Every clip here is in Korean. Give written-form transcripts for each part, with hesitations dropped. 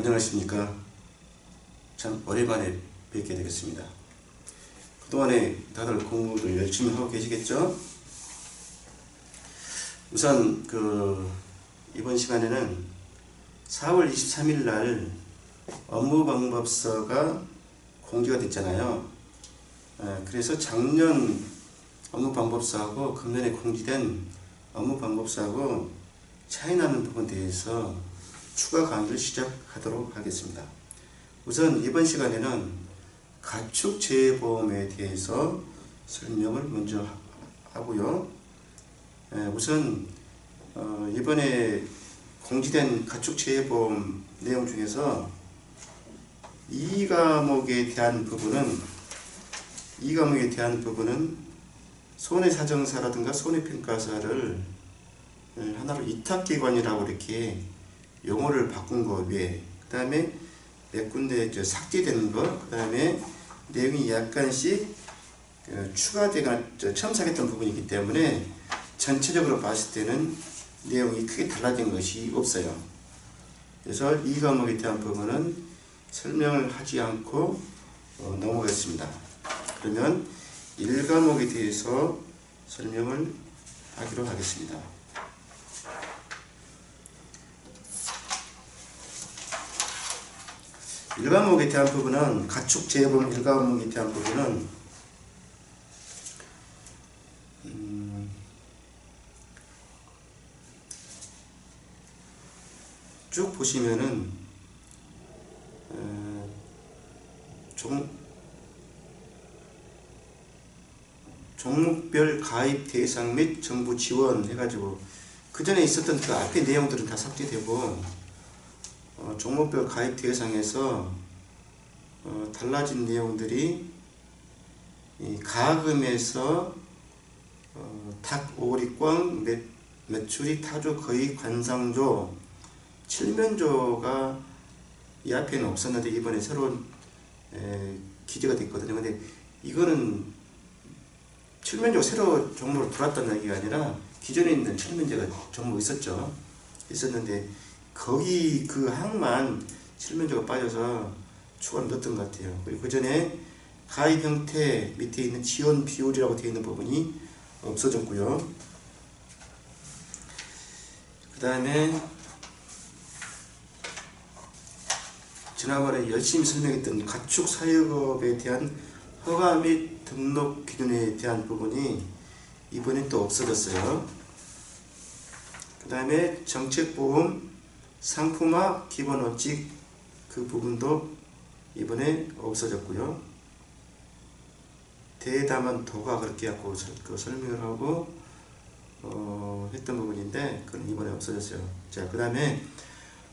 안녕하십니까. 참 오랜만에 뵙게 되겠습니다. 그동안에 다들 공부도 열심히 하고 계시겠죠? 우선 이번 시간에는 4월 23일 날 업무방법서가 공개가 됐잖아요. 그래서 작년 업무방법서하고 금년에 공지된 업무방법서하고 차이 나는 부분에 대해서 추가 강의를 시작하도록 하겠습니다. 우선 이번 시간에는 가축재해보험에 대해서 설명을 먼저 하고요. 우선 이번에 공지된 가축재해보험 내용 중에서 이 과목에 대한 부분은 손해사정사라든가 손해평가사를 하나로 위탁기관이라고 이렇게 용어를 바꾼 거 외에, 그 다음에 몇 군데 삭제되는 거, 그 다음에 내용이 약간씩 추가되거나 첨삭했던 부분이기 때문에 전체적으로 봤을 때는 내용이 크게 달라진 것이 없어요. 그래서 이 과목에 대한 부분은 설명을 하지 않고 넘어가겠습니다. 그러면 1과목에 대해서 설명을 하기로 하겠습니다. 1과목에 대한 부분은 가축재해보험 1과목에 대한 부분은 쭉 보시면은 종목별 가입 대상 및 정부 지원 해가지고 그 전에 있었던 그 앞에 내용들은 다 삭제되고 종목별 가입 대상에서 달라진 내용들이 이 가금에서 닭, 오리, 꽝, 메추리, 타조, 거의, 관상조, 칠면조가 이 앞에는 없었는데 이번에 새로운 기재가 됐거든요. 근데 이거는 칠면조가 새로 종목을 들어왔다는 얘기가 아니라 기존에 있는 칠면조가 종목이 있었는데 거기 그 항만 칠면조가 빠져서 추가로 넣었던 것 같아요. 그리고 그 전에 가입 형태 밑에 있는 지원 비율이라고 되어 있는 부분이 없어졌고요. 그 다음에 지난번에 열심히 설명했던 가축 사육업에 대한 허가 및 등록 기준에 대한 부분이 이번에 또 없어졌어요. 그 다음에 정책보험 상품화 기본원칙 그 부분도 이번에 없어졌고요. 대담한 도가 그렇게 하고 설명을 하고 했던 부분인데 그건 이번에 없어졌어요. 자, 그 다음에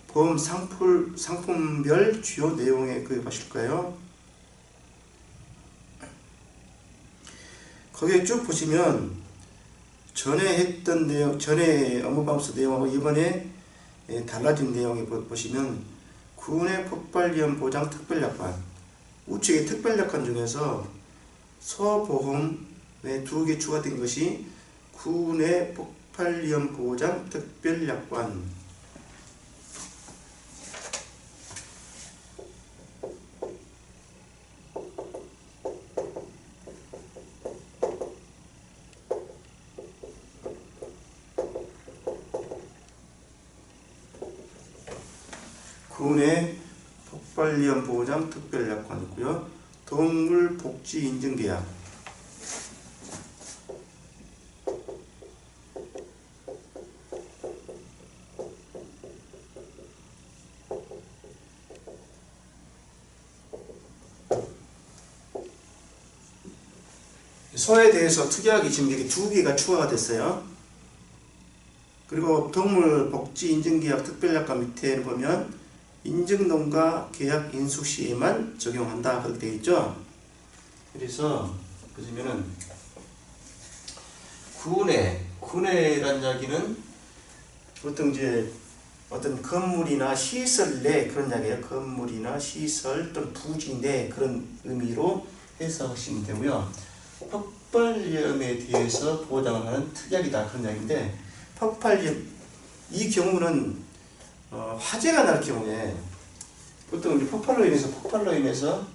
보험 상품별 주요 내용에 보실까요? 거기에 쭉 보시면 전에 했던 내용, 전에 업무방법서 내용하고 이번에 달라진 내용에 보시면 구내 폭발위험 보장 특별약관, 우측의 특별약관 중에서 소보험에 2개 추가된 것이 구내 폭발위험 보장 특별약관. 구내 폭발위험 보장 특별약관이고요. 동물복지인증계약, 소에 대해서 특이하게 지금 이렇게 2개가 추가가 됐어요. 그리고 동물복지인증계약 특별약관 밑에 보면 인증농가 계약 인수 시에만 적용한다 그렇게 되어 있죠. 그래서 보시면은 구내라는 이야기는 보통 이제 어떤 건물이나 시설 내 그런 이야기예요. 건물이나 시설 또는 부지 내 그런 의미로 해석하시면 되고요. 폭발위험에 대해서 보장을 하는 특약이다 그런 이야기인데, 폭발위험 이 경우는 화재가 날 경우에 보통 이제 폭발로 인해서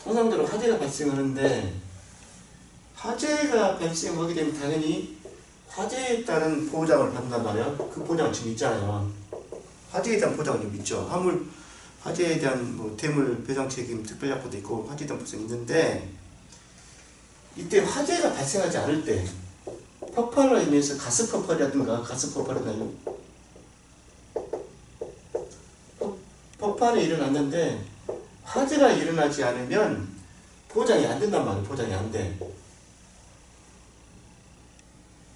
통상적으로 화재가 발생하는데, 화재가 발생하게 되면 당연히 화재에 따른 보장을 받는단 말이에요. 그 보장은 지금 있잖아요. 화재에 대한 보장은 좀 있죠. 화재에 대한 뭐 대물 배상 책임 특별약관도 있고 화재에 대한 보장이 있는데, 이때 화재가 발생하지 않을 때 폭발로 인해서 가스 폭발이라든가 폭발이 일어났는데 화재가 일어나지 않으면 보장이 안 된단 말이에요. 보장이 안 돼.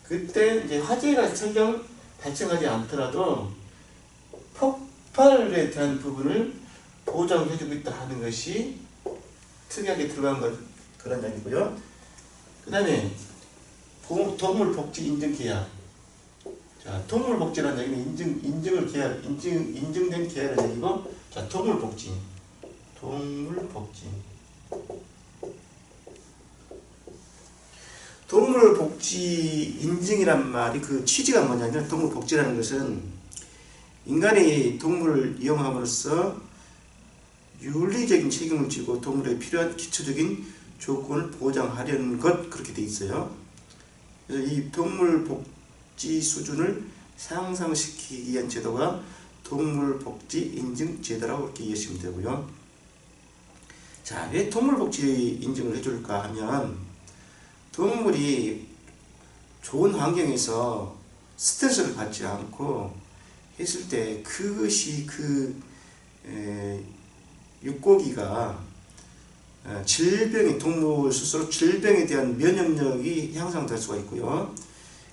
그때 이제 화재가 설령 발생하지 않더라도 폭발에 대한 부분을 보장해주고 있다 하는 것이 특이하게 들어간 그런 얘기고요. 그 다음에 동물복지 인증계약. 자, 동물복지라는 얘기는 인증된 계약이라는 얘기고, 자, 동물복지. 동물복지 인증이란 말이 그 취지가 뭐냐면, 동물복지라는 것은 인간이 동물을 이용함으로써 윤리적인 책임을 지고 동물에 필요한 기초적인 조건을 보장하려는 것, 그렇게 돼 있어요. 그래서 이 동물복지 수준을 상승시키기 위한 제도가 동물복지 인증제도라고 이렇게 이해하시면 되고요. 자, 왜 동물복지 인증을 해줄까 하면, 동물이 좋은 환경에서 스트레스를 받지 않고 했을 때 그것이 육고기가 동물 스스로 질병에 대한 면역력이 향상될 수가 있고요.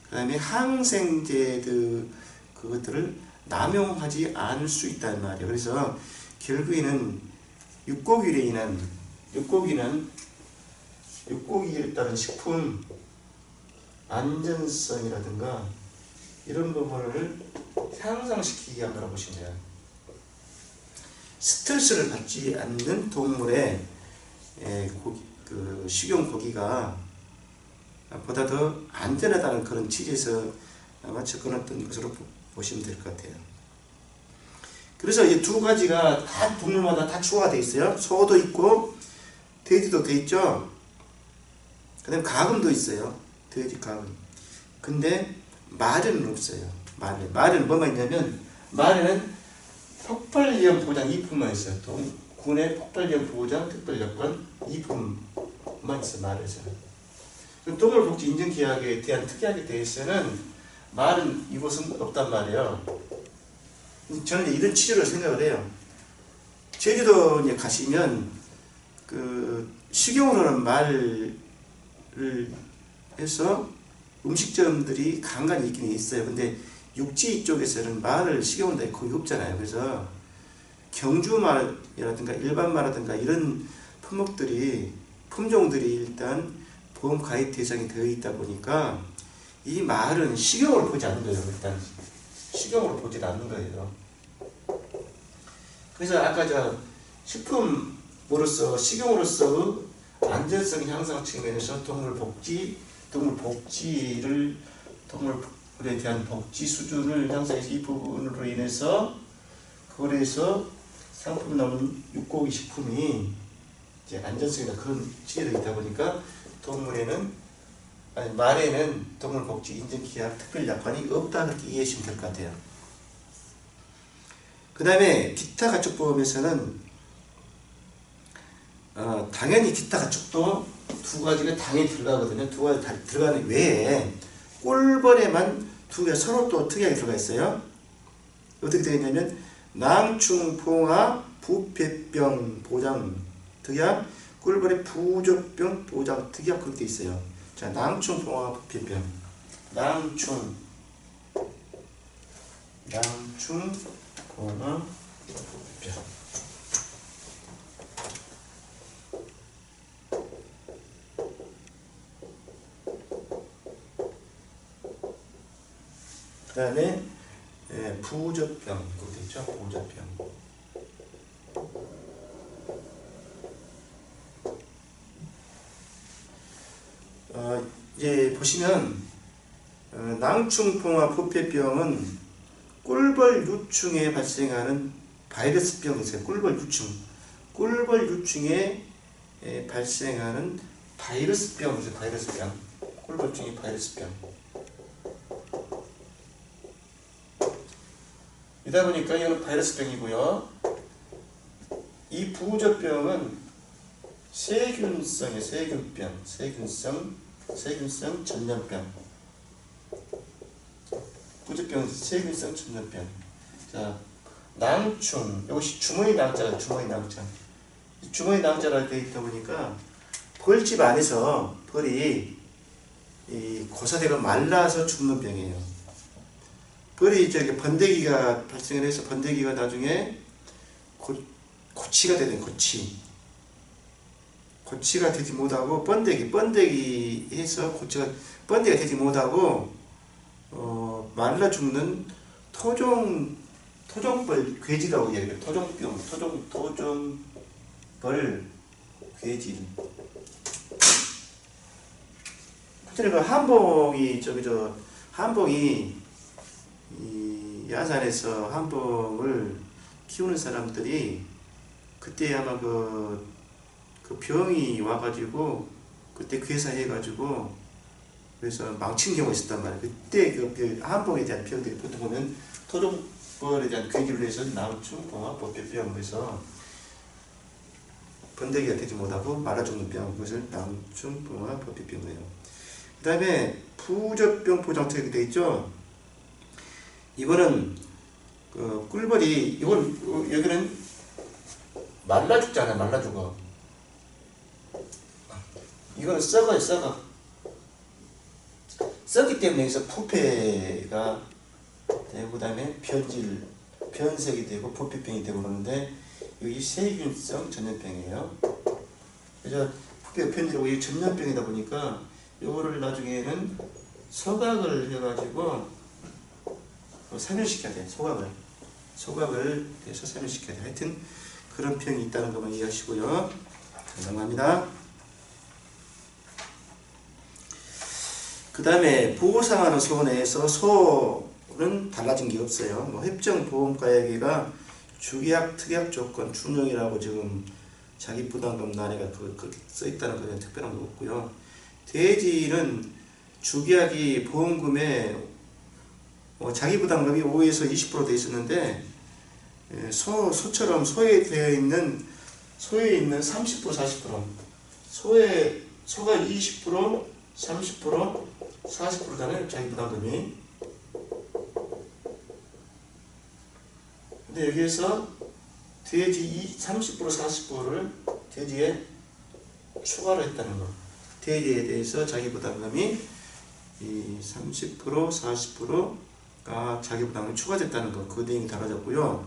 그 다음에 항생제들 그것들을 남용하지 않을 수 있다는 말이에요. 그래서 결국에는 육고기에 따른 식품 안전성이라든가 이런 부분을 향상시키기 위한 거라고 보시면 돼요. 스트레스를 받지 않는 동물의 식용 고기가 보다 더 안전하다는 그런 취지에서 아마 접근했던 것으로 보시면 될 것 같아요. 그래서 이 두 가지가 다 동물마다 다 추가가 되어 있어요. 소도 있고 돼지도 되어 있죠. 그 다음에 가금도 있어요. 돼지 가금. 근데 말은 없어요. 말은 뭐가 있냐면, 말에는 폭발 위험 보장 2품만 있어요. 군의 폭발 위험 보장 특별여건 2품만 있어요. 말에서는. 동물복지 인증계약에 대한 특이하게 대해서는 말은 이곳은 없단 말이에요. 저는 이런 취지로 생각을 해요. 제주도에 가시면 식용으로는 말을 해서 음식점들이 간간히 있긴 있어요. 근데 육지 쪽에서는 말을 식용으로 거의 없잖아요. 그래서 경주말이라든가 일반말이라든가 이런 품종들이 일단 보험 가입 대상이 되어 있다 보니까 이 말은 식용으로 보지 않는 거예요. 일단 식용으로 보지 않는 거예요. 그래서 아까 식품으로서 식용으로서 안전성 향상 측면에서 동물에 대한 복지 수준을 향상해서 이 부분으로 인해서 거래에서 상품 나오는 육고기 식품이 이제 안전성이나 그런 취지가 있다 보니까 말에는 동물복지 인증계약 특별약관이 없다, 그렇게 이해하시면 될 것 같아요. 그 다음에 기타 가축보험에서는 당연히 기타 가축도 두 가지가 당연히 들어가거든요. 두 가지 다 들어가는 외에 꿀벌에만 두 개가 서로 또 특이하게 들어가 있어요. 어떻게 되어 있냐면, 낭충,봉화, 부패병 보장 특약, 꿀벌의 부조병 보장 특약, 그렇게 되어 있어요. 자, 낭충,봉화, 부패병. 낭충, 봉화, 부패병. 그 다음에 부조병, 그거 있죠? 부조병. 이제 보시면 낭충,봉화, 부패병은 꿀벌 유충에 발생하는 바이러스병이 있어요. 꿀벌 유충. 꿀벌 유충에 발생하는 바이러스병이죠. 바이러스병. 꿀벌충이 바이러스병. 이다 보니까 이거는 바이러스병이고요. 이 부우저병은 세균성의 세균병, 세균성 전염병. 부우저병은 세균성 전염병. 자, 낭충. 이것이 주머니 낭자가 주머니 낭자. 주머니 낭자라 되어 있다 보니까 벌집 안에서 벌이 이 고사대가 말라서 죽는 병이에요. 벌이 저기 번데기가 발생을 해서 번데기가 나중에 고치가 되는 고치가 되지 못하고 번데기 해서 번데기가 되지 못하고 말라 죽는 토종벌 괴지라고 얘기해요. 토종병, 토종벌 괴질. 그 한봉이 이 야산에서 한봉을 키우는 사람들이 그때 아마 그 병이 와가지고 그때 괴사해가지고 그래서 망친 경우가 있었단 말이에요. 그때 그 한봉에 대한 병들이 보통 보면 토종벌에 대한 괴기로 해서 낭충, 봉화, 법배병 그래서 번데기가 되지 못하고 말라 죽는 병, 그것을 낭충, 봉화, 법배병이에요. 그 다음에 부우저병 보장특약이 되어 있죠. 이거는 그 꿀벌이 여기는 말라 죽잖아요. 말라 죽어. 이거는 썩어요. 썩기 때문에 여기서 부패가 되고 그다음에 변색이 되고 부패병이 되고 그러는데 여기 세균성 전염병이에요. 그래서 부패가 변질되고 이 전염병이다 보니까 요거를 나중에는 소각을 해가지고 사멸시켜야 돼. 소각을 해서 사멸시켜야 돼. 하여튼 그런 병이 있다는 것만 이해하시고요. 감사합니다. 그 다음에 보호상하는 소 내에서 소는 달라진 게 없어요. 뭐 협정보험가액이가 주계약 특약 조건 준용이라고 지금 자기 부담금 난이가 그렇게 써있다는 거에 특별한 거 없고요. 돼지는 주계약이 보험금에 자기 부담금이 5에서 20% 돼 있었는데 소처럼 소에 있는 30% 40% 소가 20% 30% 40%잖아요. 자기 부담금이. 근데 여기에서 돼지 30% 40%를 돼지에 추가를 했다는 거. 돼지에 대해서 자기 부담금이 30% 40%가 자기 부담금이 추가됐다는 거. 그 내용이 달라졌고요.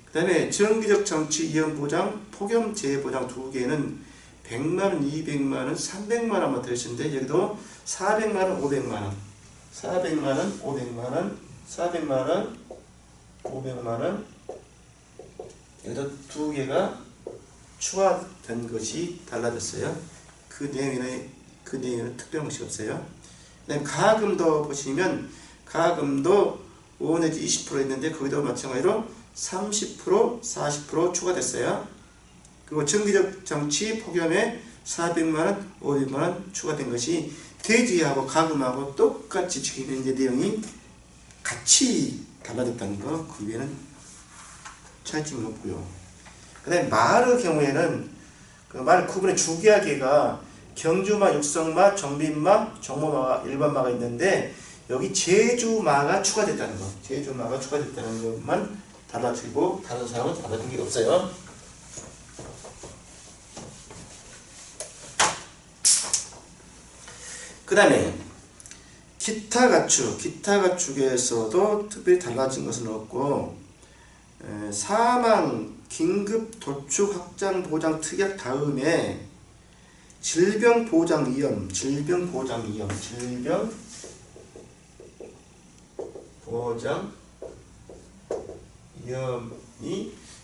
그 다음에 정기적 정치 이연 보장, 폭염 재해 보장 두 개는 100만원, 200만원, 300만원만 들으시는데 여기도 400만원, 500만원 400만원, 500만원 400만원, 500만원 여기도 두 개가 추가된 것이 달라졌어요. 그 내용에는 특별한 것이 없어요. 그 다음에 가금도 보시면 가금도 5 내지 20% 있는데 거기도 마찬가지로 30% 40% 추가됐어요. 그리고 정기적 정치 폭염에 400만원, 500만원 추가된 것이 돼지하고 가금하고 똑같이 지키는 이제 내용이 같이 달라졌다는 거. 그 외에는 차이점이 없고요. 그 다음에 말의 경우에는 그 말 구분의 주계약계가 경주마, 육성마, 정빈마, 정모마가 일반마가 있는데 여기 제주마가 추가됐다는 거. 제주마가 추가됐다는 것만 달라지고 다른 사람은 달라진 게 없어요. 그 다음에 기타 가축에서도 특별히 달라진 것은 없고 사망, 긴급 도축 확장 보장 특약 다음에 질병보장위험이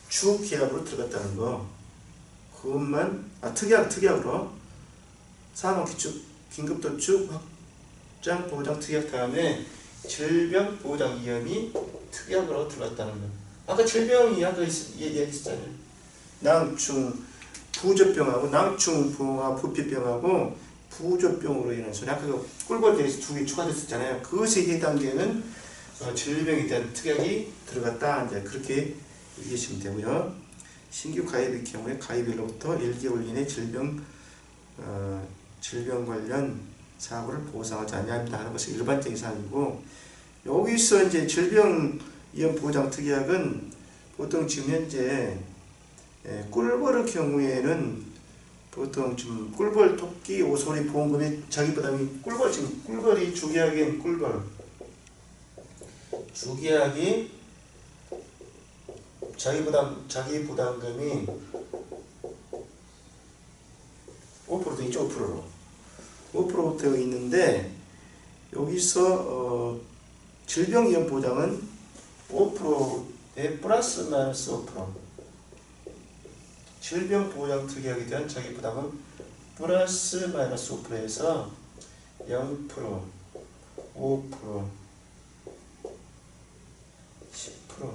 주계약으로 들어갔다는 거. 그것만 특약으로 사망, 긴급도축 확장 보장 특약 다음에 질병보장위험이 특약으로 들어갔다는 거. 아까 질병이 아까 얘기했잖아요. 낭충 부조병하고 낭충부와 부피병하고 부조병으로 인한 소리. 아까 그 꿀벌에 대해서 두 개 추가됐었잖아요. 그것에 해당되는 질병에 대한 특약이 들어갔다. 이제 그렇게 이해하시면 되고요. 신규 가입의 경우에 가입일로부터 1개월 이내 질병 관련 사고를 보상하지 않습니다 하는 것이 일반적인 사항이고, 여기서 이제 질병위험보장특약은 보통 지금 현재 꿀벌의 경우에는 보통 좀 꿀벌, 토끼, 오소리, 보험금이 자기 부담이 꿀벌이 주기하기엔 주기하기 자기 부담금이 5% 되어 있죠. 5% 되어 있는데, 여기서 질병위험보장은 5%에 플러스 마이너스 5%. 질병보장특약에 대한 자기 부담은 플러스 마이너스 5%에서 0%, 5%, 10%,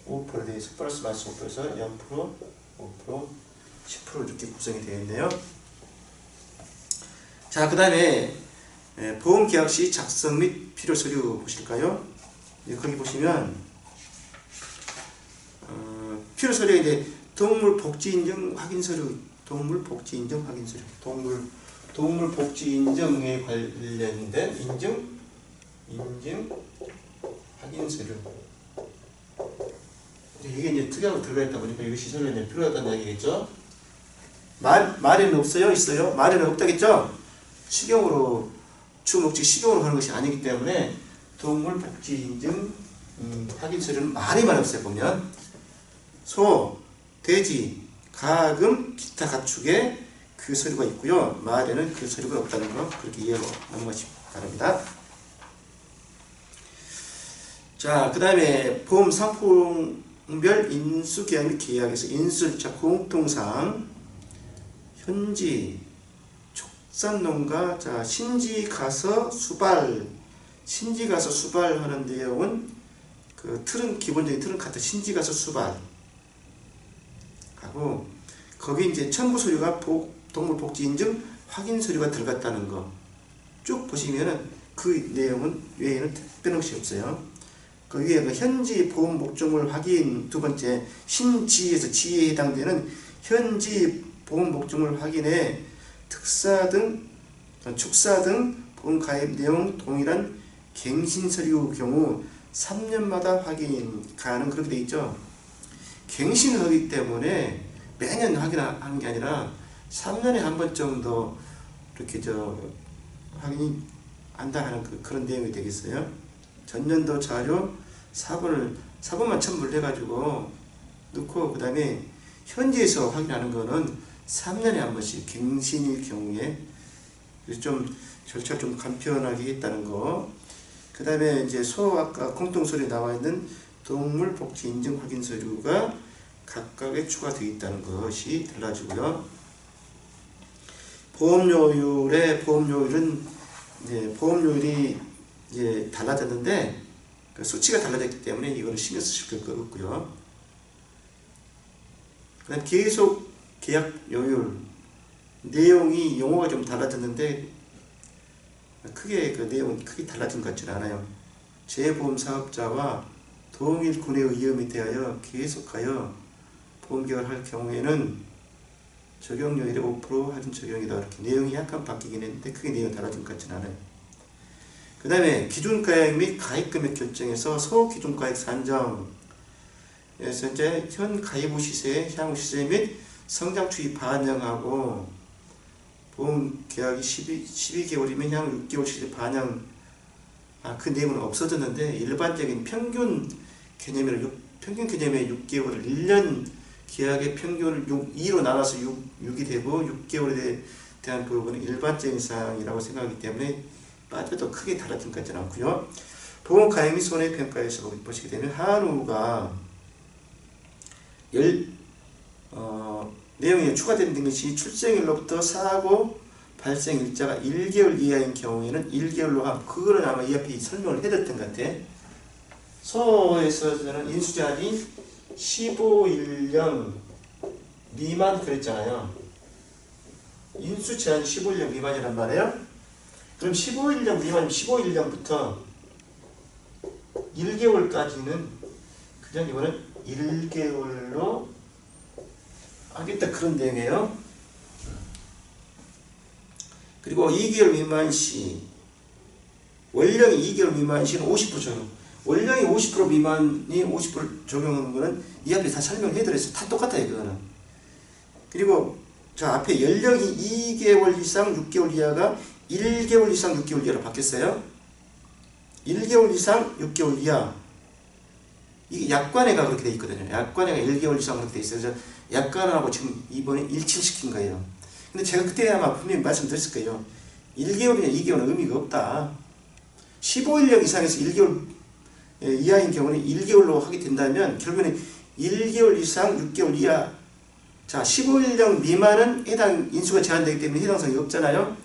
5%에 대해서 플러스 마이너스 5%에서 0%, 5%, 10% 이렇게 구성이 되어 있네요. 자, 그 다음에 보험계약 시 작성 및 필요 서류 보실까요? 거기 보시면 필요 서류에 이제 동물 복지 인증 확인 서류, 동물 복지 인증 인증에 관련된 인증 확인 서류. 이게 이제 특약으로 들어가 있다 보니까 이것이 서류에 이제 필요하다는 얘기겠죠. 말에는 없어요, 있어요? 말에는 없다겠죠. 식용으로 주목적 식용으로 하는 것이 아니기 때문에 동물 복지 인증 확인 서류는 말에만 없어요. 보면 소, 돼지, 가금, 기타 가축에 그 서류가 있고요. 말에는 그 서류가 없다는 거 그렇게 이해하고 넘어가시기 바랍니다. 자, 그 다음에 보험 상품별 인수계약 및 계약에서 인수일자 공통상 현지 촉산농가, 자, 신지 가서 수발하는 내용은 그 틀은 기본적인 틀은 같아. 신지 가서 수발 하고, 거기 이제 첨부 서류가 동물 복지 인증 확인 서류가 들어갔다는 거 쭉 보시면은 그 내용은 외에는 빼놓을 수 없어요. 그 위에 그 현지 보험 목적물 확인, 두 번째 신지에서 지에 해당되는 현지 보험 목적물 확인에 특사 등 축사 등 보험 가입 내용 동일한 갱신 서류 경우 3년마다 확인 가능, 그렇게 되어 있죠. 갱신을 하기 때문에 매년 확인하는 게 아니라 3년에 한 번 정도 이렇게 확인이 한다 하는 그런 내용이 되겠어요. 전년도 자료 4번만 첨부를 해가지고 넣고, 그 다음에 현지에서 확인하는 거는 3년에 한 번씩 갱신일 경우에 좀 절차를 좀 간편하게 했다는 거. 그 다음에 이제 아까 공통서류에 나와 있는 동물 복지 인증 확인 서류가 각각에 추가되어 있다는 것이 달라지고요. 보험료율은 보험료율이 이제 달라졌는데 그 수치가 달라졌기 때문에 이거는 신경 쓰실 거 없고요. 그다음 계속 계약 요율 내용이 용어가 좀 달라졌는데 크게 그 내용이 크게 달라진 것 같지는 않아요. 재보험 사업자와 동일 군해의 위험에 대하여 계속하여 보험계약을 할 경우에는 적용료율의 5% 할인 적용이다. 이렇게 내용이 약간 바뀌긴 했는데 크게 내용이 달라진 것 같지는 않아요. 그 다음에 기준가액 및 가입금액 결정에서 소기준가액 산정에서 이제 현 가입 후 시세, 향후 시세 및 성장 추이 반영하고, 보험 계약이 12개월이면 향후 6개월 시세 반영, 그 내용은 없어졌는데 일반적인 평균 개념에 6개월을 1년 계약의 평균을 2로 나눠서 6이 되고 6개월에 대한 부분은 일반적인 사항이라고 생각하기 때문에 빠져도 크게 달라진 것 같지는 않고요. 보험 가입 및 손해평가에서 보시게 되면 한우가 내용이 추가된 것이 출생일로부터 사고 발생 일자가 1개월 이하인 경우에는 1개월로 함. 그거는 아마 이 앞에 설명을 해드렸던 것 같아. 서에서는 인수제한이 15일령 미만 그랬잖아요. 인수제한이 15일령 미만이란 말이에요. 그럼 15일령 미만이면 15일령부터 1개월까지는 그냥 이거는 1개월로 하겠다 그런 내용이에요. 그리고 2개월 미만 시 원령이 2개월 미만 시는 50% 적용. 원령이 50% 미만이 50% 적용하는 거는 이 앞에 다 설명해드렸어요. 다 똑같아요 그거는. 그리고 자 앞에 연령이 2개월 이상 6개월 이하가 1개월 이상 6개월 이하로 바뀌었어요. 1개월 이상 6개월 이하. 이게 약관에가 그렇게 돼 있거든요. 약관에가 1개월 이상 그렇게 돼 있어요. 그래서 약관하고 지금 이번에 일치시킨 거예요. 근데 제가 그때 아마 분명히 말씀드렸을 거예요. 1개월이나 2개월은 의미가 없다. 15일령 이상에서 1개월 이하인 경우는 1개월로 하게 된다면 결국에는 1개월 이상 6개월 이하. 자 15일령 미만은 해당 인수가 제한되기 때문에 해당성이 없잖아요.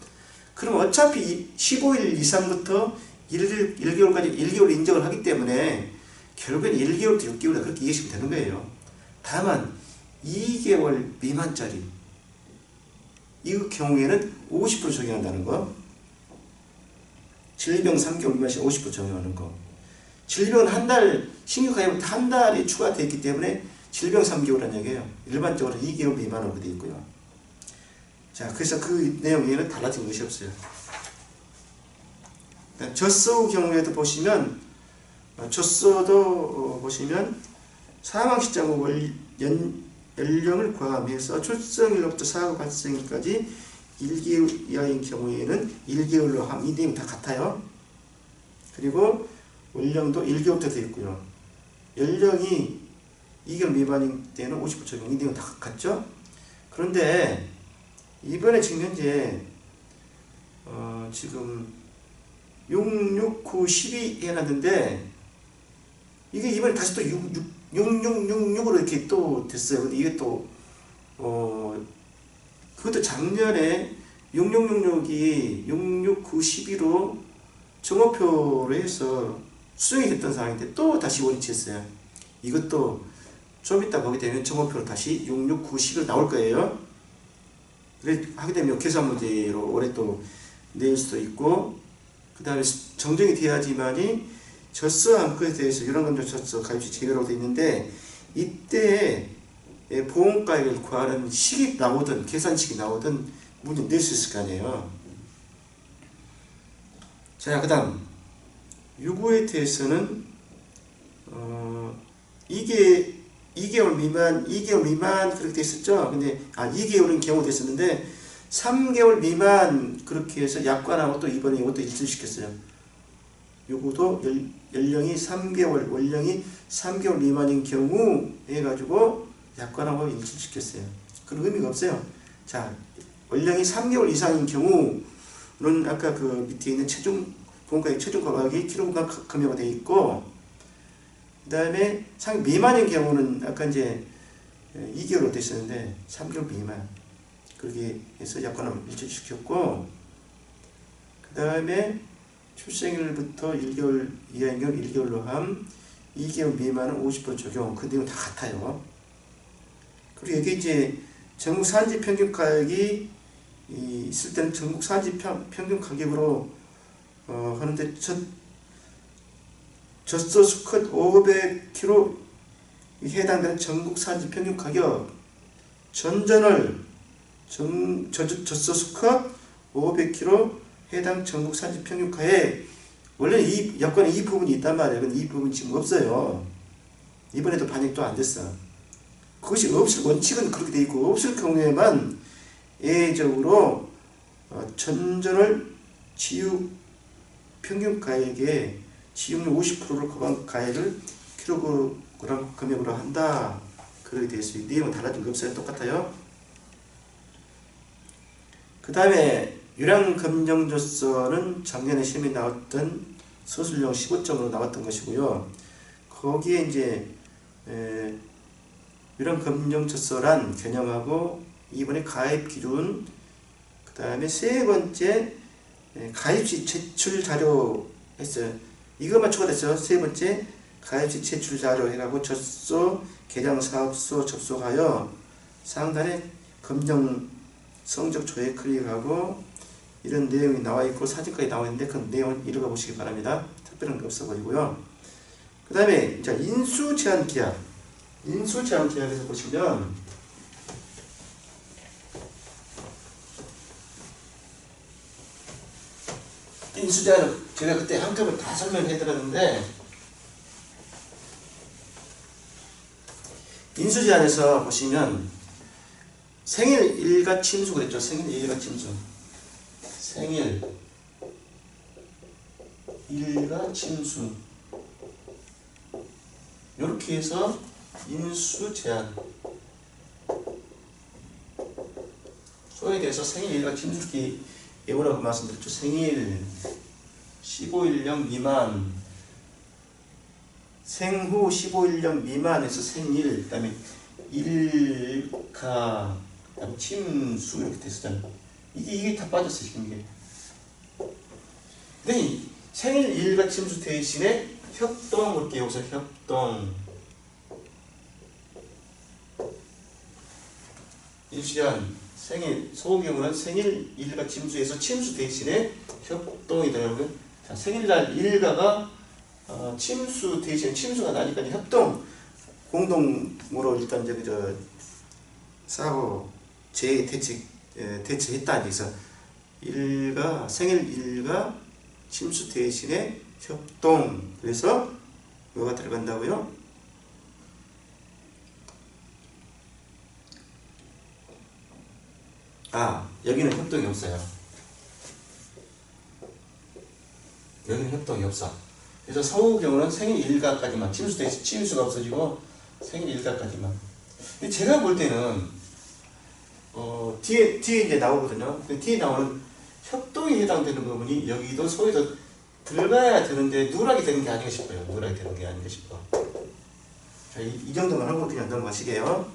그럼 어차피 15일 이상부터 1개월까지 1개월 인정을 하기 때문에 결국엔 1개월부터 6개월에 그렇게 이해하시면 되는 거예요. 다만 2개월 미만짜리 이 경우에는 50% 적용한다는 거. 질병 3개월 미만시 50% 적용하는 거. 질병은 한 달, 신규 가입은 한 달이 추가되어 있기 때문에 질병 3개월이라는 얘기예요. 일반적으로 2개월 미만으로 되어 있고요. 자, 그래서 그 내용에는 달라진 것이 없어요. 젖소 경우에도 보시면, 젖소도 보시면 사망 시점 연령을 포함해서 출생일로부터 사고 발생일까지 1개월 이하인 경우에는 1개월로 함. 이 내용 다 같아요. 그리고 원령도 1개월부터 되어 있고요. 연령이 2개월 미만인 때는 50% 적용. 이 내용 다 같죠? 그런데 이번에 지금 현재 지금 669, 12 해놨는데 이게 이번에 다시 또 6666으로 이렇게 또 됐어요. 근데 이게 또 그것도 작년에 6666이 669, 12로 정오표로 해서 수정이 됐던 상황인데 또 다시 원위치했어요. 이것도 좀 이따 보게 되면 정오표로 다시 669, 10을 나올 거예요. 그래 하게 되면 계산 문제로 올해 또 낼 수도 있고, 그 다음에 정정이 돼야지만이 젖소 암컷에 대해서 유랑감정 젖소 가입시 제외라고 되어 있는데, 이때 보험가액을 구하는 식이 나오든 계산식이 나오든 문제 낼 수 있을 거 아니에요. 자, 그 다음 유구에 대해서는 2개월 미만 그렇게 돼 있었죠. 근데 2개월은 경우 됐었는데 3개월 미만 그렇게 해서 약관하고 또 이번에 이것도 일치시켰어요. 요거도 연령이 3개월, 원령이 3개월 미만인 경우 해가지고 약관하고 일치시켰어요. 그런 의미가 없어요. 자, 원령이 3개월 이상인 경우는 아까 그 밑에 있는 보험가액 최종 가격이 킬로그램 금액화 되어 있고, 그 다음에 미만인 경우는 아까 이제 2개월로 됐었는데 3개월 미만 그렇게 해서 약관을 일치시켰고, 그 다음에 출생일부터 1개월 이하인 경우 1개월로 함, 2개월 미만은 50% 적용. 그 내용 다 같아요. 그리고 이게 이제 전국 산지 평균 가격이 있을 때는 전국 산지 평균 가격으로 하는데 젖소 수컷 500kg 해당되는 전국 산지 평균 가격 전전월 젖소 수컷 500kg 해당 전국 산지 평균 가액. 원래 이 약관에 이 부분이 있단 말이에요. 근데 이 부분 지금 없어요. 이번에도 반영도 안 됐어. 그것이 없을 원칙은 그렇게 돼 있고, 없을 경우에만 예외적으로 전전월 지육 평균 가액에 지육률 50%를 거반 가액을 킬로그램 금액으로 한다. 그렇게 되어 있어요. 내용은 달라진 거 없어요. 똑같아요. 그 다음에 유량검정젖소는 작년에 시험에 나왔던 서술형 15점으로 나왔던 것이고요. 거기에 이제 유량검정젖소란 개념하고 이번에 가입 기준, 그 그 다음에 세 번째 가입시 제출 자료 했어요. 이것만 추가됐죠. 세 번째 가입시 제출 자료 해가지고 젖소 개량 사업소 접속하여 상단에 검정 성적 조회 클릭하고 이런 내용이 나와 있고 사진까지 나와 있는데 그 내용을 읽어 보시기 바랍니다. 특별한 게 없어 보이고요. 그 다음에 자 인수 제한 계약. 인수 제한 계약에서 보시면 인수 제한은 제가 그때 한꺼번에 다 설명해 드렸는데 인수 제한에서 보시면 생일 일가 침수 그랬죠. 생일 일가 침수. 생일 일가 침수. 이렇게 해서 인수 제한. 소에 대해서 생일 일가 침수 이렇게 외우라고 말씀드렸죠. 생일 15일령 미만, 생후 15일령 미만에서 생일, 그 다음에 일가, 그 다음에 침수 이렇게 됐었잖아요. 이게 다 빠졌어요, 지금 이게. 근데 이 생일 일가 침수 대신에 협동 이렇게 여기서 협동. 일시한 생일, 소의 경우는 생일 일가 침수에서 침수 대신에 협동이 되는. 자, 생일날 일가가 침수 대신에 침수가 나니까 이제 협동 공동으로 일단 이제 그저 싸고 대체했다. 그래서 일가 생일 일가 침수 대신에 협동. 그래서 뭐가 들어간다고요? 여기는 협동이 없어요. 여기는 협동이 없어. 그래서 서우 경우는 생일 일가까지만 침수가 없어지고 생일 일가까지만. 근데 제가 볼 때는 뒤에 이제 나오거든요. 뒤에 나오는 협동이 해당되는 부분이 여기도 소위도 들어가야 되는데 누락이 되는 게 아닌가 싶어요. 누락이 되는 게 아닌가 싶어. 자, 이 정도만 하고 그냥 넘어가시게요.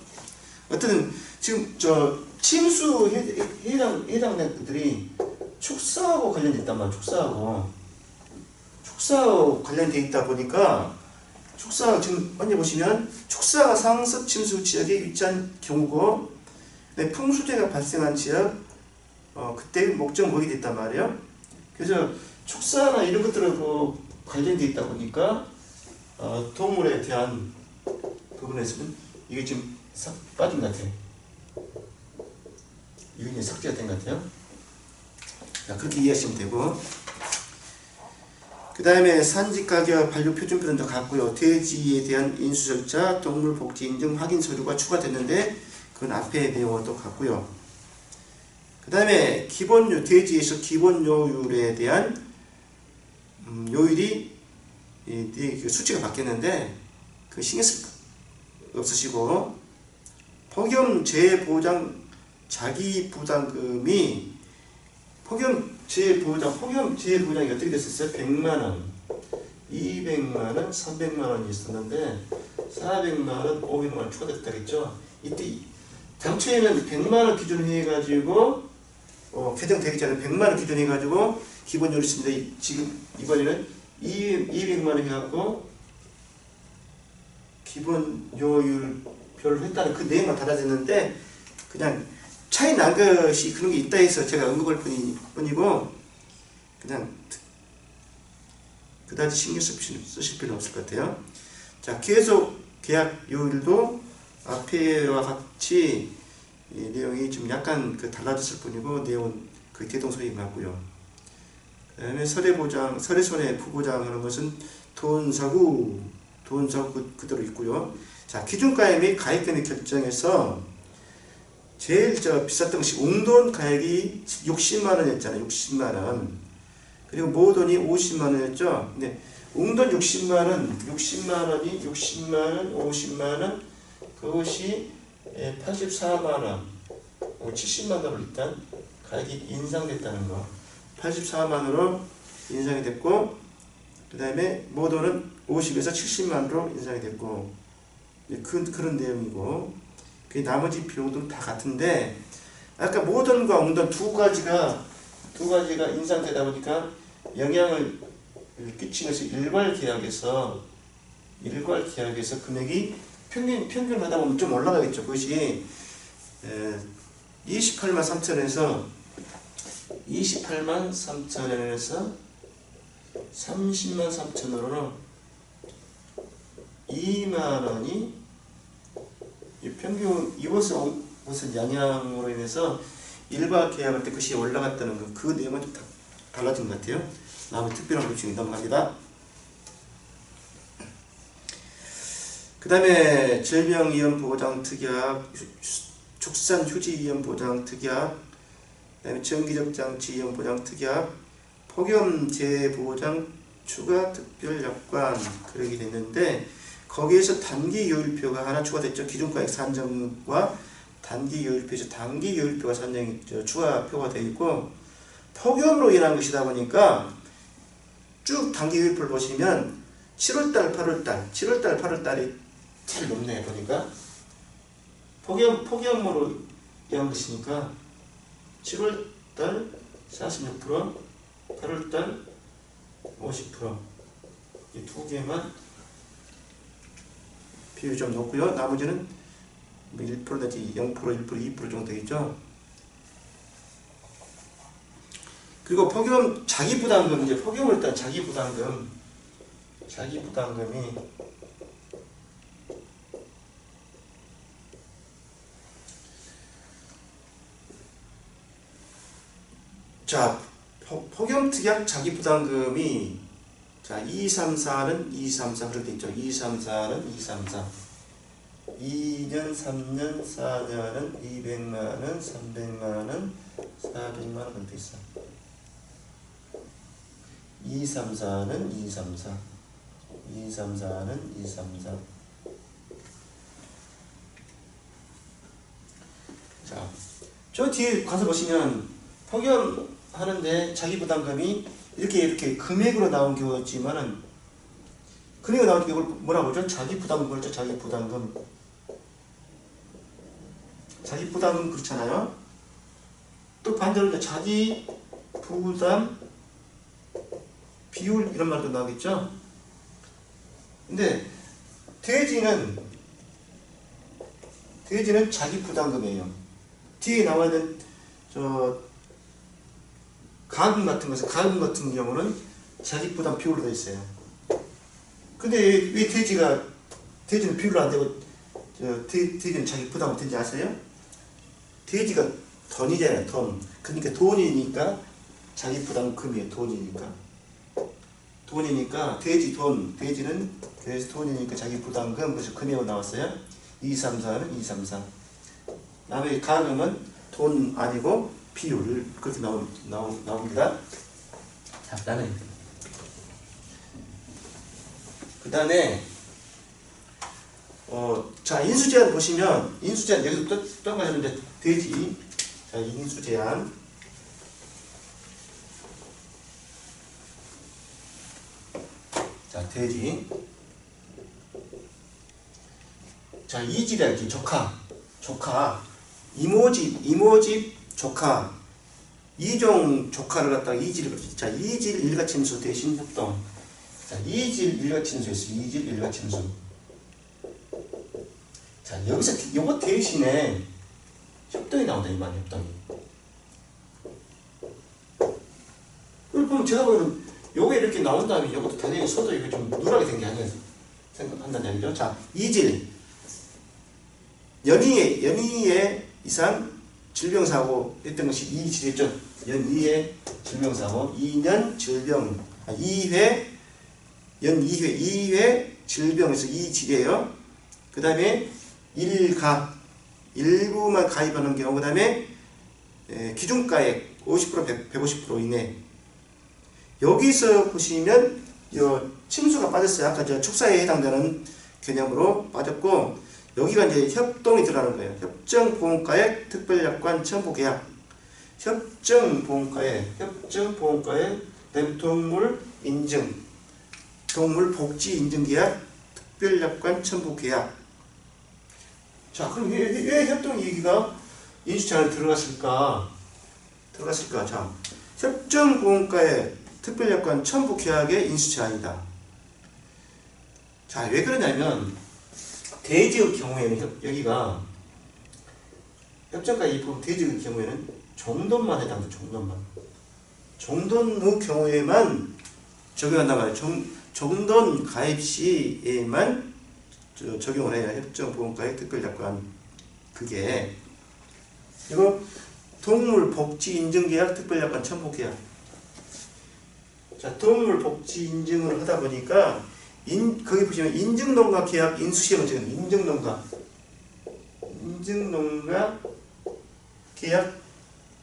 어쨌든 지금 저 침수 해당된 것들이 축사하고 관련돼 있단 말이에요. 축사하고 관련돼 있다 보니까 축사 지금 먼저 보시면 축사가 상습 침수 지역에 위치한 경우고 풍수재가 발생한 지역 그때 목적 목이 됐단 말이에요. 그래서 축사나 이런 것들하고 관련돼 있다 보니까 동물에 대한 부분에서는 이게 지금 싹 빠진 것 같아요. 이게 이제 삭제가 된 것 같아요. 자, 그렇게 이해하시면 되고, 그 다음에 산지가격 반려 표준표는 더 같고요. 돼지에 대한 인수 절차, 동물 복지 인증 확인 서류가 추가됐는데 그건 앞에 내용은 또 같고요. 그 다음에 기본요 돼지에서 기본 요율에 대한 요율이 수치가 바뀌었는데 그 신경 쓸 거 없으시고, 폭염 재보장 자기 부담금이 폭염 재보장이 어떻게 됐었어요? 100만원, 200만원, 300만원이 있었는데 400만원, 500만원 추가됐다 그랬죠? 이때 당초에는 100만원 기준으로 해가지고 개정되기 전에 100만원 기준으로 해가지고 기본요율이 있습니다. 지금 이번에는 200만원 해갖고 기본요율 별로 했다는 그 내용만 달라졌는데 그냥 차이 난 것이 그런 게 있다 해서 제가 언급할 뿐이고 그냥 그다지 신경 쓰실 필요는 없을 것 같아요. 자, 계속 계약 요율도 앞에와 같이 내용이 좀 약간 달라졌을 뿐이고 내용은 그 대동소이인 것 같고요. 그 다음에 설해손해 부보장하는 것은 돈사구 그대로 있고요. 자, 기준가액 및 가액금액 결정에서 제일 비쌌던 것이 웅돈 가액이 60만원이었잖아요. 60만원. 그리고 모돈이 50만원이었죠. 근데 웅돈 60만원, 50만원, 그것이 84만원, 70만원으로 일단 가액이 인상됐다는 거. 84만원으로 인상이 됐고, 그 다음에 모돈은 50에서 70만원으로 인상이 됐고, 그런 내용이고, 그 나머지 비용들은 다 같은데 아까 모던과 웅던 두 가지가 인상되다 보니까 영향을 끼친 것이 일괄계약에서 금액이 평균하다 보면 좀 올라가겠죠. 그것이 28만 3천원에서 30만 3천원으로 2만원이 평균 이것은 영향으로 인해서 일괄 계약할 때 그것이 올라갔다는 거, 그 내용은 좀 달라진 것 같아요. 다음에 특별한 법칙이 넘어갑니다. 그 다음에 질병위험보장특약, 축산휴지위험보장특약, 그 다음에 정기적장치위험보장특약, 폭염재해보장 추가 특별약관 그렇게 됐는데, 거기에서 단기요일표가 하나 추가됐죠. 기준가액 산정과 단기요일표에서 단기요일표가 산정이 추가표가 되어 있고, 폭염으로 인한 것이다 보니까 쭉 단기요일표를 보시면 7월달, 8월달이 제일 높네. 보니까 폭염으로 인한 것이니까 7월달 46%, 8월달 50%, 이 두 개만 비율이 좀 높고요. 나머지는 1% 내지 0%, 1%, 2% 정도 되겠죠. 그리고 폭염 자기부담금, 이제 폭염을 일단 자기부담금이 자, 폭염특약 자기부담금이 자, 234는 234 그렇게 있죠. 234는 234. 2년, 3년, 4년은 200만원, 300만원, 400만원 그렇게 있어. 234는 234. 234는 234. 자, 저 뒤에 가서 보시면 폭염 하는데 자기부담금이 이렇게 금액으로 나온 경우였지만은, 금액으로 나온 경우를 뭐라고 하죠? 자기부담금 그렇죠. 자기부담금 그렇잖아요. 또 반대로 자기부담 비율 이런 말도 나오겠죠. 근데 대지는 자기부담금이에요. 뒤에 나와 있는 가금 같은 경우는 자기부담 비율로 되어 있어요. 근데 왜 대지는 비율로 안 되고 대지는 자기부담으로 되는지 아세요? 대지가 돈이잖아요. 돈. 그러니까 돈이니까 자기부담금이에요. 돈이니까 대지는 그래서 돈이니까 자기부담금, 그래서 금액으로 나왔어요. 234는 234. 다음에 가금은 돈 아니고 비율을 그렇게 나옵니다. 자, 그 다음에 자, 인수제한 보시면, 인수제한 여기서 또 가셨는데 돼지. 자, 인수제한. 자, 돼지. 자, 이질이랄지 조카. 이모집 조카. 이종 조카를 갖다가 이질을 그러지. 자, 이질 일가침수 대신 협동. 자, 이질 일가침수 있어. 이질 일가침수. 자, 여기서 요거 대신에 협동이 나온다. 이 말 협동이. 그럼 제가 보기에는 요게 이렇게 나온 다음에 요것도 당연히 소도 이거 좀 누락이 된 게 아니라 생각한다는 얘기죠. 자, 이질. 연이에 이상 질병사고 했던 것이 이질이죠. 연 2회 질병사고, 2년 질병, 2회 질병에서 이질이에요. 그 다음에 일부만 가입하는 경우, 그 다음에 기준가액 50%, 150% 이내. 여기서 보시면 침수가 빠졌어요. 아까 축사에 해당되는 개념으로 빠졌고, 여기가 이제 협동이 들어가는 거예요. 협정보험가액 특별약관 첨부계약. 협정보험가액, 동물 복지 인증계약, 특별약관 첨부계약. 자, 그럼 왜 협동 얘기가 인수제한에 들어갔을까? 자, 협정보험가의 특별약관 첨부 계약의 인수제한이다. 자, 왜 그러냐면 대지의 경우에는 여기가 협정가 입법 대지의 경우에는 종돈만 해당돼. 종돈의 경우에만 적용한단 말이에요. 종돈 가입 시에만 적용을 해야 협정보험가의 특별약관 그게 이거 동물복지인증계약 특별약관 첨부계약. 자, 동물복지인증을 하다 보니까 거기 보시면 인증농가 계약 인수시험을 적은 인증농가 계약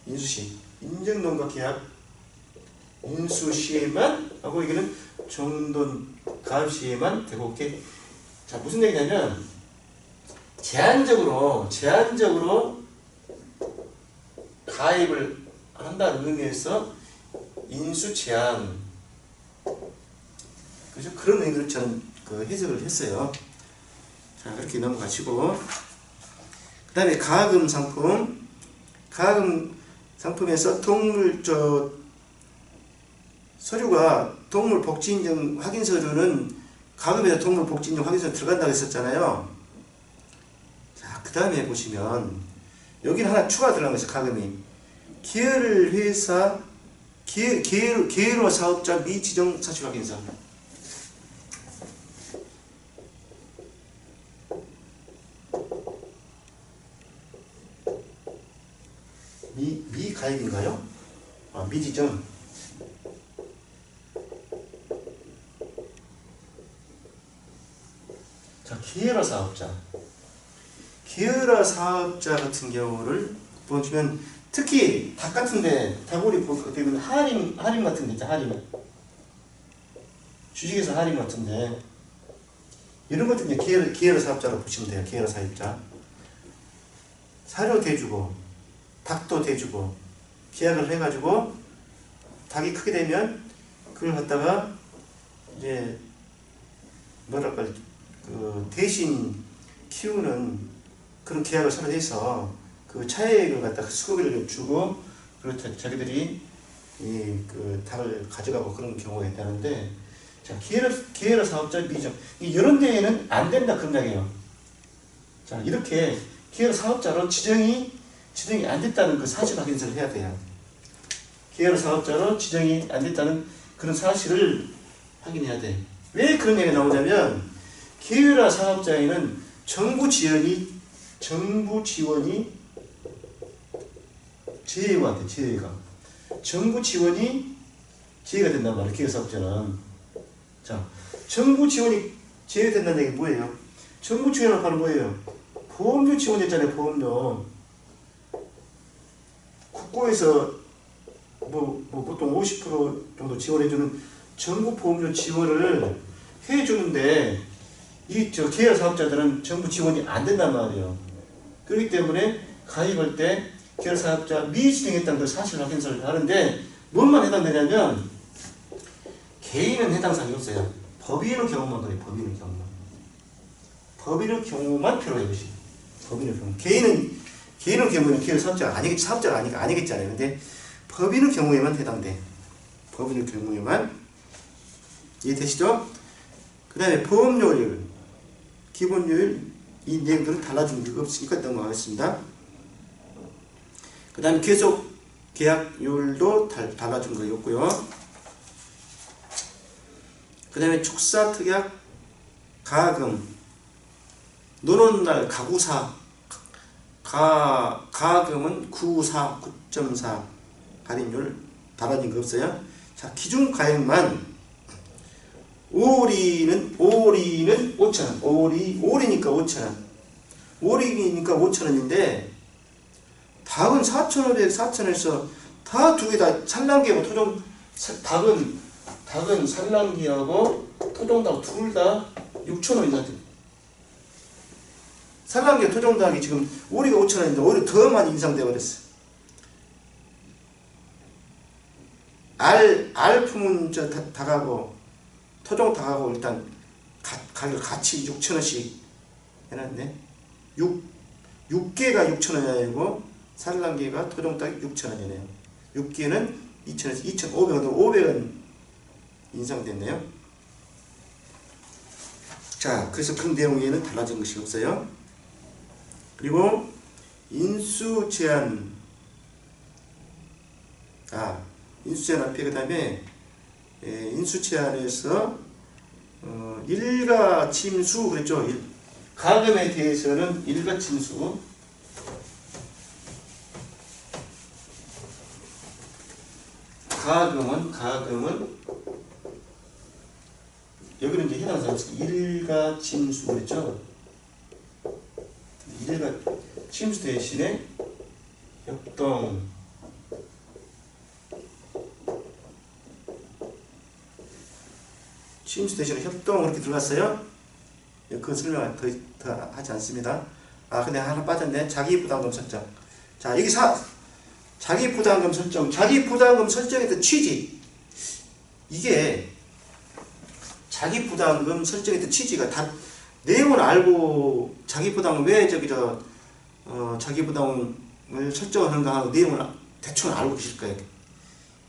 인수시. 인증농가 계약 인수시에만 하고 여기는 종돈 가입시에만 되고 이렇게. 자, 무슨 얘기냐면 제한적으로 가입을 한다는 의미에서 인수 제한, 그죠? 그런 의미로 저는 해석을 했어요. 자, 그렇게 넘어가시고 그 다음에 가금 상품에서 서류가 동물복지인증 확인서류는 가금에서 동물복지인증 확인서류 들어간다고 했었잖아요. 자, 그 다음에 보시면 여기는 하나 추가 들어간 거죠. 가금이 계열화 사업자 미지정 사실 확인서. 미가입인가요? 미지정. 자, 계열화 사업자 같은 경우를 보시면 특히 닭 같은데 닭우리 보면 하림 같은 데 있죠. 하림. 주식에서 하림 같은데 이런 것들 이제 계열화 사업자로 보시면 돼요. 계열화 사업자. 사료 대주고 닭도 대주고 계약을 해가지고 닭이 크게 되면 그걸 갖다가 이제 뭐랄까 대신 키우는 그런 계약을 서로 해서 그 차액을 갖다가 수고비를 주고 그리고 자기들이 그 닭을 가져가고 그런 경우가 있다는데, 자, 계열화 사업자 미정 이런 데에는 안 된다 그런 이야기예요. 자, 이렇게 계열화 사업자로 지정이 안 됐다는 그 사실 확인서를 해야 돼요. 계열화 사업자로 지정이 안 됐다는 그런 사실을 확인해야 돼. 왜 그런 얘기가 나오냐면 계열화 사업자에는 정부 지원이 제외가 돼. 정부 지원이 제외가 된단 말이에요. 계열화 사업자는. 자, 정부 지원이 제외된다는 얘기 뭐예요? 정부 지원을 하는 뭐예요? 보험료 지원했잖아요. 보험료. 국고에서 뭐 보통 50% 정도 지원해주는 정부 보험료 지원을 해주는데 계열 사업자들은 정부 지원이 안 된단 말이에요. 그렇기 때문에 가입할 때 계열 사업자 미지정했다는 그 사실 확인서를 하는데 뭐만 해당되냐면 개인은 해당 사항이 없어요. 법인의 경우만 그래요. 법인의 경우만 필요해요. 법인의 경우. 개인의 경우는 계열 사업자가 아니겠잖아요. 근데 법인의 경우에만 해당돼. 법인의 경우에만. 이해되시죠? 그 다음에 보험료율, 기본료율, 이 내용들은 달라진 게 없으니까 넘어가겠습니다. 그 다음에 계속 계약률도 달라진 거 없고요. 그 다음에 축사특약, 가금, 노론날 가구사, 가금은 9.4 할인율 달라진 거 없어요. 자, 기준 가액만 오리는 5,000원. 오리니까 5,000원. 오리니까 5,000원인데 닭은 4,500, 4,000원에서 다 두 개 다 산란기하고 토종 닭은 산란기하고 토종닭 둘 다 6,000원이다. 산란기와 토종닭이 지금 오리가 5,000원인데 오히려 더 많이 인상되어 버렸어. 알품은 닭하고 토종 닭하고 일단 가격 같이 6,000원씩 해놨네. 6개가 6,000원이 아니고 산란계가 토종닭이 6,000원이네요. 6개는 2,000원에서 2,500원, 500원 인상됐네요. 자, 그래서 그 내용 외에는 달라진 것이 없어요. 그리고 인수 제한, 인수 제한 앞에 그 다음에 인수 제한에서 일가 침수 그랬죠. 가금에 대해서는 일가 침수, 가금은 여기는 이제 해당 사항에서 일가 침수 그랬죠. 일가 침수 대신에 협동, 침수 대신에 협동 이렇게 들어갔어요. 그 설명 더 하지 않습니다. 근데 하나 빠졌네. 자기 부담금 설정. 자, 여기 자기 부담금 설정. 자기 부담금 설정에 대한 취지. 이게 자기 부담금 설정에 대한 취지가 다 내용을 알고 자기 부담금 왜 자기 부담금을 설정하는가 하고 내용을 대충 알고 계실 거예요.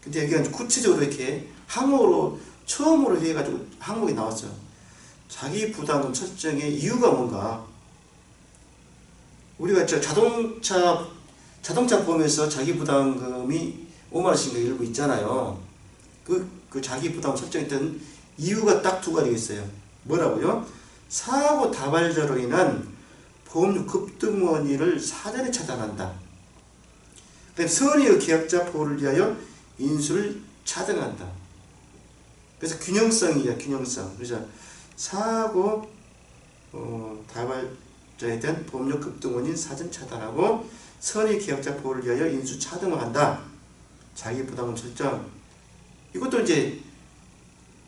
근데 여기가 구체적으로 이렇게 항목으로 처음으로 해가지고 항목이 나왔어요. 자기 부담금 설정의 이유가 뭔가. 우리가 자동차 보험에서 자기 부담금이 5만원씩 일부 있잖아요. 그 자기 부담 설정했던 이유가 딱 두 가지가 있어요. 뭐라고요? 사고 다발자로 인한 보험료 급등원인을 사전에 차단한다. 그다음에 선의의 계약자 보호를 위하여 인수를 차등한다. 그래서 균형성이야, 균형성. 그래서 사고 다발자에 대한 보험료 급등원인 사전 차단하고 선의 계약자 보호를 위하여 인수 차등을 한다. 자기 부담금 설정. 이것도 이제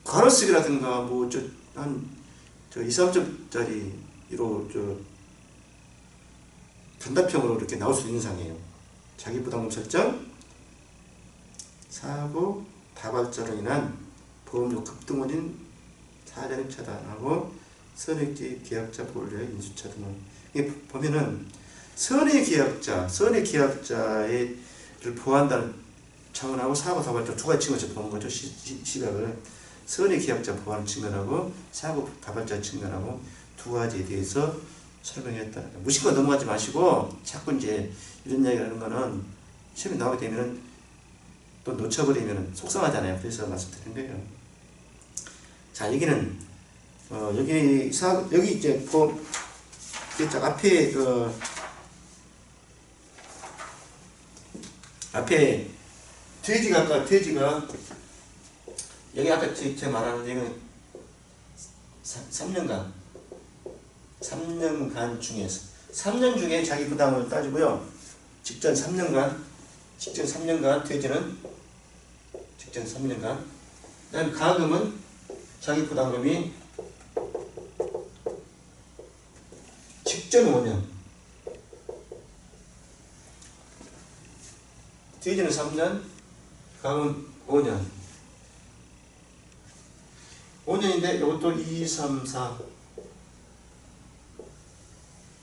괄호쓰기라든가 한 2, 3점짜리로 단답형으로 이렇게 나올 수 있는 상이에요. 자기 부담금 설정, 사고 다발자로 인한 보험료 급등원인 사전 차단하고 선의 계약자 보호를 위하여 인수 차등을. 이게 보면은 선의 계약자를 보호한다는 차원하고 사고 다발자 두 가지 측면에서 보는 거죠. 시각을. 선의 계약자 보호하는 측면하고 사고 다발자 측면하고 두 가지에 대해서 설명했다. 무심코 넘어가지 마시고 자꾸 이제 이런 이야기를 하는 거는 시험에 나오게 되면 또 놓쳐버리면 속상하잖아요. 그래서 말씀드린 거예요. 자, 여기는 여기 이제 앞에 돼지가 여기 아까 제가 말하는 얘는 3년간 중에서 3년 중에 자기 부담을 따지고요. 직전 3년간 돼지는 직전 3년간. 그다음에 가금은 자기 부담금이 직전 5년. 돼지는 3년, 가금은 5년. 5년인데 이것도 2, 3, 4.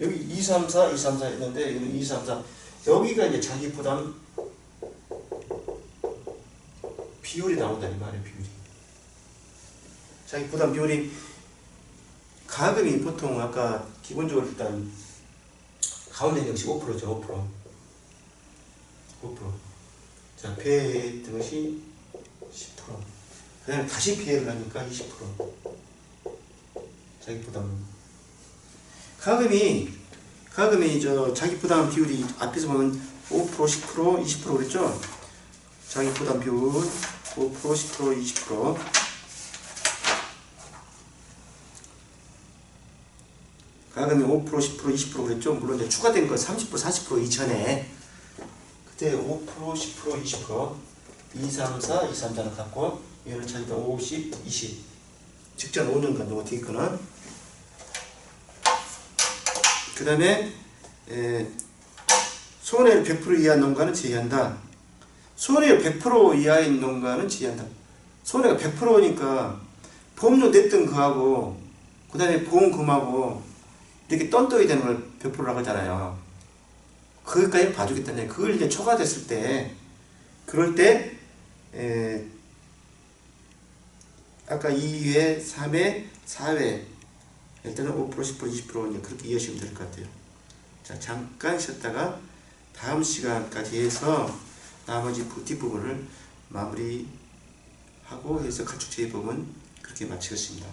여기 2, 3, 4 있는데 여기는 2, 3, 4. 여기가 이제 자기 부담 비율이 나온다 이 말이에요. 비율이. 자기 부담 비율이 가금이 보통 아까 기본적으로 일단 가운데 역시 5%죠. 5%. 자, 폐해 등시 10%. 그 다음에 다시 피해를 하니까 20%. 자기 부담. 가금이 자기 부담 비율이 앞에서 보면 5%, 10%, 20% 그랬죠? 자기 부담 비율 5%, 10%, 20%. 가금이 5%, 10%, 20% 그랬죠? 물론 이제 추가된 건 30%, 40% 이전에. 그때 5%, 10%, 20%. 2, 3, 4, 2, 3, 4는 갖고 얘는 자기가 50, 20 직전 5년간 요거 되겠구나. 그 다음에 손해를 100% 이하 농가는 제외한다. 손해를 100% 이하인 농가는 제외한다. 손해가 100%니까 보험료 냈던 거하고 그 다음에 보험금하고 이렇게 떤떠야 되는 걸 100%라고 하잖아요. 그것까지 봐주겠다는 얘기. 그걸 이제 초과됐을 때, 그럴 때, 아까 2회, 3회, 4회, 일단은 5%, 10%, 20% 이제 그렇게 이해하시면 될 것 같아요. 자, 잠깐 쉬었다가 다음 시간까지 해서 나머지 뒷부분을 마무리하고 해서 가축 제의 부분 그렇게 마치겠습니다.